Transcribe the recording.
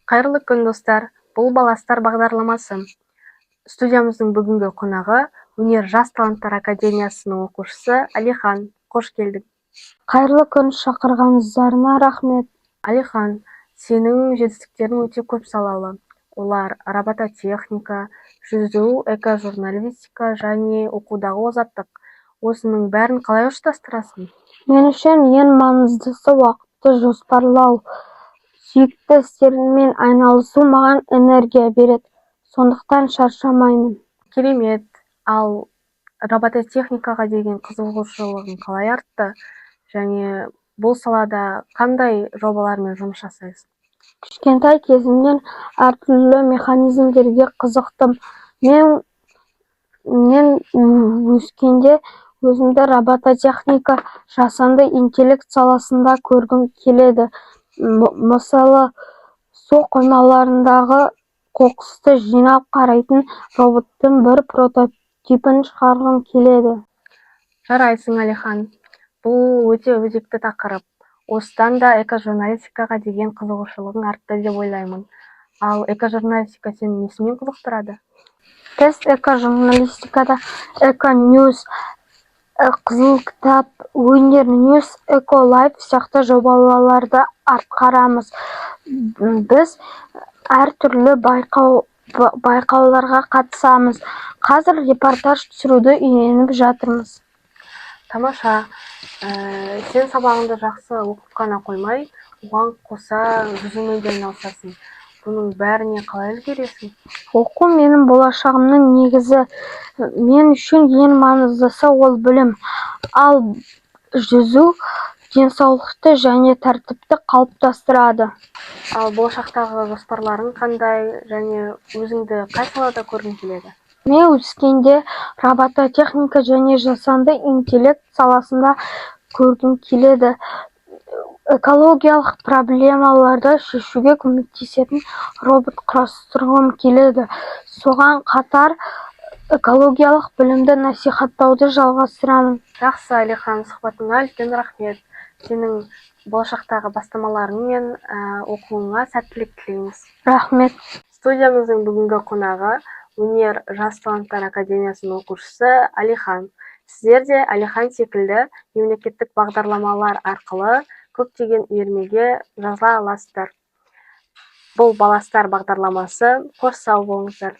Қайырлы күн, достар. Бұл Баластар бағдарламасы. Студиямыздың бүгінгі қонағы Өнер Жас Таланттар Академиясының оқушысы Алихан. Қош келдің. Қайырлы күн, шақырғаныңыздарына рахмет. Алихан, сенің жетістіктерің өте көп салалы. Олар робототехника, жүзу, экожурналистика және оқудағы озаттық. Осының бәрін қалай ұштастырасың? Мен үшін ең маңыздысы уақытты жоспарлау. Сүйікті істеріммен айналысу маған энергия береді. Сондықтан шаршамаймын. Керемет. Ал робототехникаға деген қызығушылығың қалай артты? Және бұл салада қандай жобалармен жұмыс жасайсың? Кішкентай кезімнен әртүрлі механизмдерге қызықтым. Мен өскенде өзімді робототехника, жасанды интеллект саласында көргім келеді. Мысалы, су қоймаларындағы қоқысты жинап қарайтын роботтың бір прототипін шығарғым келеді. Жарайсың, Алихан. Бұл өте өзекті тақырып. Осыдан да экожурналистикаға деген қызығушылығың артты деп ойлаймын. Ал экожурналистика сені несімен қызықтырады? Біз экожурналистикада эко-ньюс, қызыл кітап, өнер ньюс, эко-лайф сияқты жобаларды атқарамыз. Біз әртүрлі байқауларға қатысамыз. Қазір репортаж түсіруді үйреніп жатырмыз. Тамаша. Сен сабағыңды жақсы оқып қана қоймай, оған қоса жүзумен де айналысасың. Бұның бәріне қалай үлгересің? Оқу менің болашағымның негізі. Мен үшін ең маңыздысы ол білім. Ал жүзу денсаулықты және тәртіпті қалыптастырады. Ал болашақтағы жоспарларың қандай және өзіңді қай салада көргің келеді? Мен өскенде робототехника және жасанды интеллект саласында көргім келеді. Экологиялық проблемаларды шешуге көмектесетін робот құрастырғым келеді. Соған қатар экологиялық білімді насихаттауды жалғастырамын. Жақсы, Алихан, сұхбатыңа үлкен рахмет. Сенің болашақтағы бастамаларың мен оқуыңа сәттілік тілейміз. Рахмет. Студиямыздың бүгінгі қонағы Өнер Жас Таланттар Академиясының оқушысы Алихан. Сіздер де Алихан секілді мемлекеттік бағдарламалар арқылы көптеген үйірмеге жазыла аласыздар. Бұл Баластар бағдарламасы. Қош сау болыңыздар.